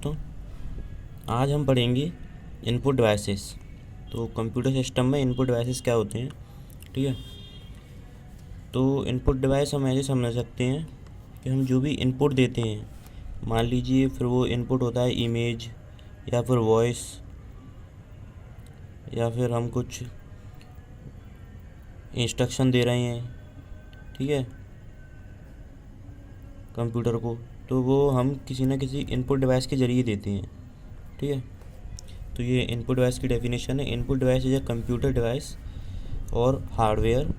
दोस्तों, आज हम पढ़ेंगे इनपुट डिवाइसेस। तो कंप्यूटर सिस्टम में इनपुट डिवाइसेस क्या होते हैं, ठीक है। तो इनपुट डिवाइस हम ऐसे समझ सकते हैं कि हम जो भी इनपुट देते हैं, मान लीजिए फिर वो इनपुट होता है इमेज या फिर वॉइस या फिर हम कुछ इंस्ट्रक्शन दे रहे हैं, ठीक है, कंप्यूटर को, तो वो हम किसी न किसी इनपुट डिवाइस के ज़रिए देते हैं, ठीक है। तो ये इनपुट डिवाइस की डेफिनेशन है। Input device is a computer device और hardware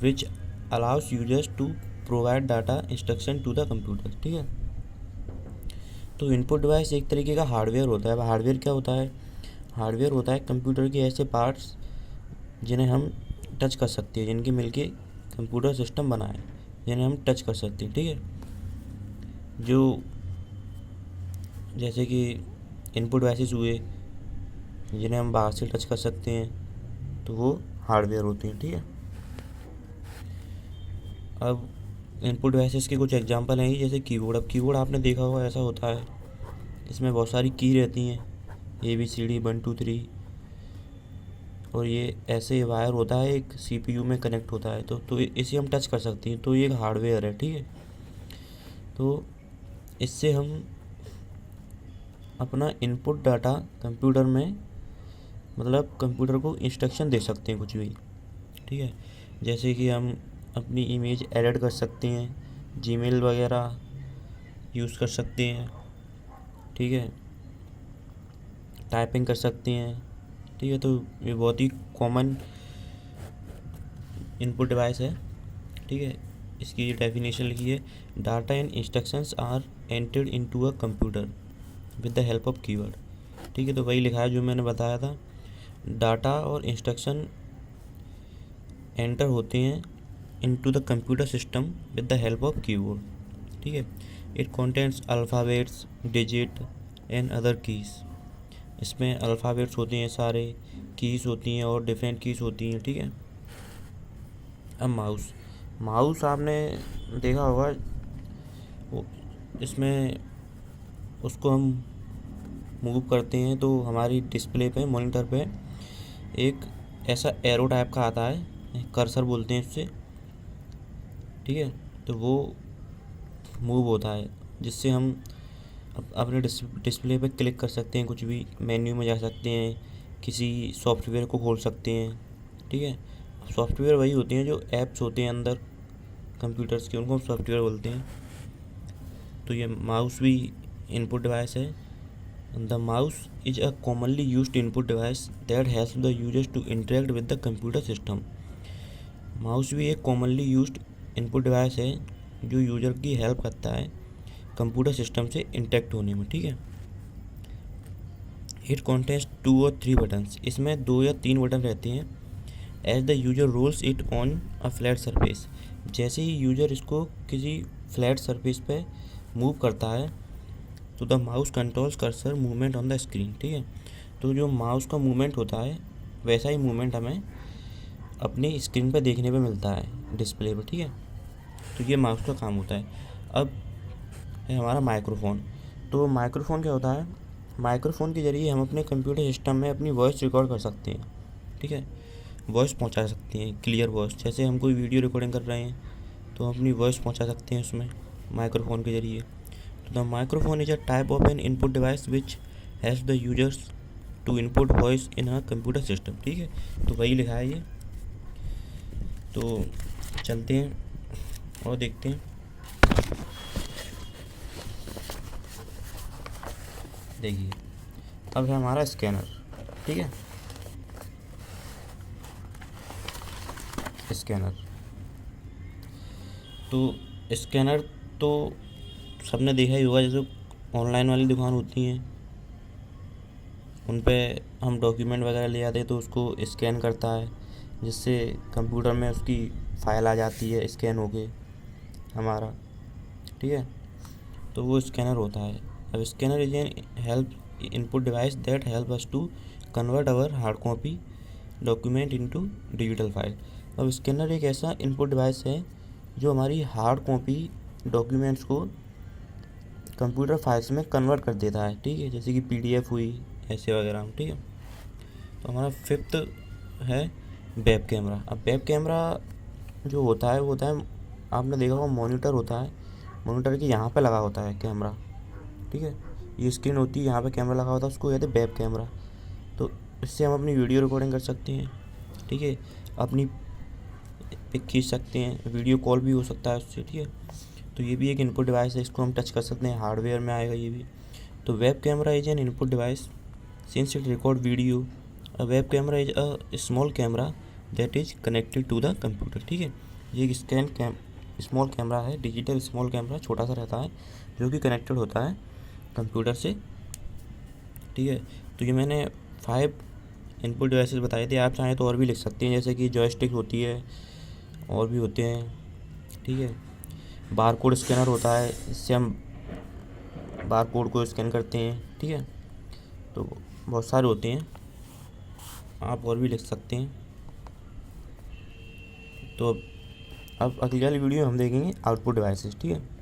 which allows users to provide data instruction to the computer, ठीक है। तो इनपुट डिवाइस एक तरीके का हार्डवेयर होता है। अब हार्डवेयर क्या होता है? हार्डवेयर होता है कंप्यूटर के ऐसे पार्ट्स जिन्हें हम टच कर सकते हैं, जिनके मिलके कंप्यूटर सिस्टम बना है, जिन्हें हम टच कर सकते हैं, ठीक है। जो जैसे कि इनपुट डिवाइसेस हुए जिन्हें हम बाहर से टच कर सकते हैं, तो वो हार्डवेयर होते हैं, ठीक है। अब इनपुट डिवाइसेस के कुछ एग्जांपल हैं, जैसे कीबोर्ड। अब कीबोर्ड आपने देखा होगा, ऐसा होता है, इसमें बहुत सारी की रहती हैं, ABCD 1 2 3, और ये ऐसे वायर होता है, एक CPU में कनेक्ट होता है, तो इसे हम टच कर सकते हैं, तो ये एक हार्डवेयर है, ठीक है। तो इससे हम अपना इनपुट डाटा कंप्यूटर में, मतलब कंप्यूटर को इंस्ट्रक्शन दे सकते हैं कुछ भी, ठीक है। जैसे कि हम अपनी इमेज एडिट कर सकते हैं, जीमेल वगैरह यूज़ कर सकते हैं, ठीक है, टाइपिंग कर सकते हैं, ठीक है। तो ये बहुत ही कॉमन इनपुट डिवाइस है, ठीक है। इसकी डेफिनेशन लिखी है, data and instructions are entered into a computer with the help of keyword, ठीक है। तो वही लिखा है जो मैंने बताया था, डाटा और इंस्ट्रक्शन एंटर होते हैं into the computer system with the help of keyboard, ठीक है। It contents alphabets, digit and other keys. इसमें अल्फ़ाबेट्स होते हैं सारे, कीज़ होती हैं और डिफरेंट कीज़ होती हैं, ठीक है। अब माउस माउस आपने देखा होगा, इसमें उसको हम मूव करते हैं तो हमारी डिस्प्ले पे, मॉनिटर पे एक ऐसा एरो टाइप का आता है, कर्सर बोलते हैं उससे, ठीक है। तो वो मूव होता है, जिससे हम अपने डिस्प्ले पे क्लिक कर सकते हैं, कुछ भी मेन्यू में जा सकते हैं, किसी सॉफ्टवेयर को खोल सकते हैं, ठीक है। सॉफ्टवेयर वही होते हैं जो ऐप्स होते हैं अंदर कंप्यूटर्स के, उनको हम सॉफ्टवेयर बोलते हैं। तो ये माउस भी इनपुट डिवाइस है। The mouse is a commonly used input device that helps the users to interact with the computer system. Mouse भी एक कॉमनली यूज्ड इनपुट डिवाइस है जो यूज़र की हेल्प करता है कंप्यूटर सिस्टम से इंटरेक्ट होने में, ठीक है। इट कॉन्टेंस 2 और 3 बटन्स। इसमें 2 या 3 बटन रहते हैं। As the user rolls it on a flat surface. जैसे ही यूजर इसको किसी फ्लैट सरफेस पे मूव करता है, तो the mouse controls cursor movement on the screen, ठीक है। तो जो माउस का मूवमेंट होता है, वैसा ही मूवमेंट हमें अपनी स्क्रीन पे देखने पे मिलता है, डिस्प्ले पे, ठीक है। तो ये माउस का काम होता है। अब है हमारा माइक्रोफ़ोन। तो माइक्रोफ़ोन क्या होता है? माइक्रोफ़ोन के ज़रिए हम अपने कंप्यूटर सिस्टम में अपनी वॉइस रिकॉर्ड कर सकते हैं, ठीक है। वॉइस पहुंचा सकते हैं, क्लियर वॉइस। जैसे हम कोई वीडियो रिकॉर्डिंग कर रहे हैं तो हम अपनी वॉइस पहुंचा सकते हैं उसमें माइक्रोफ़ोन के ज़रिए। तो the microphone is a type of an input device which helps the users to input voice in a computer system, ठीक है। तो वही लिखा है ये। तो चलते हैं और देखते हैं। देखिए, अब है हमारा स्कैनर, ठीक है। स्कैनर तो स्कैनर तो सबने देखा ही होगा। जैसे ऑनलाइन वाली दुकान होती हैं, उन पे हम डॉक्यूमेंट वगैरह ले आते हैं तो उसको स्कैन करता है, जिससे कंप्यूटर में उसकी फ़ाइल आ जाती है स्कैन होके हमारा, ठीक है। तो वो स्कैनर होता है। अब scanner is an help input device that help us to convert our hard copy document into digital file. अब स्कैनर एक ऐसा इनपुट डिवाइस है जो हमारी हार्ड कॉपी डॉक्यूमेंट्स को कंप्यूटर फाइल्स में कन्वर्ट कर देता है, ठीक है, जैसे कि PDF हुई ऐसे वगैरह, ठीक है। तो हमारा फिफ्थ है वेब कैमरा। अब वेब कैमरा जो होता है वो होता है, आपने देखा होगा मॉनिटर होता है, मॉनिटर के यहाँ पे लगा होता है कैमरा, ठीक है, ये स्क्रीन होती है, यहाँ पे कैमरा लगा होता है, उसको कहते हैं वेब कैमरा। तो इससे हम अपनी वीडियो रिकॉर्डिंग कर सकते हैं, ठीक है, अपनी पिक खींच सकते हैं, वीडियो कॉल भी हो सकता है उससे, ठीक है। तो ये भी एक इनपुट डिवाइस है, इसको हम टच कर सकते हैं, हार्डवेयर में आएगा ये भी। तो web camera is an input device since it record video. A web camera is a small camera that is connected to the computer, ठीक है। ये एक स्मॉल कैमरा है, डिजिटल स्मॉल कैमरा, छोटा सा रहता है, जो कि कनेक्टेड होता है कंप्यूटर से, ठीक है। तो ये मैंने 5 इनपुट डिवाइसेस बताए थे, आप चाहें तो और भी लिख सकते हैं, जैसे कि जॉयस्टिक होती है, और भी होते हैं, ठीक है। बारकोड स्कैनर होता है, इससे हम बारकोड को स्कैन करते हैं, ठीक है। तो बहुत सारे होते हैं, आप और भी लिख सकते हैं। तो अब अगली वाली वीडियो में हम देखेंगे आउटपुट डिवाइसेस, ठीक है।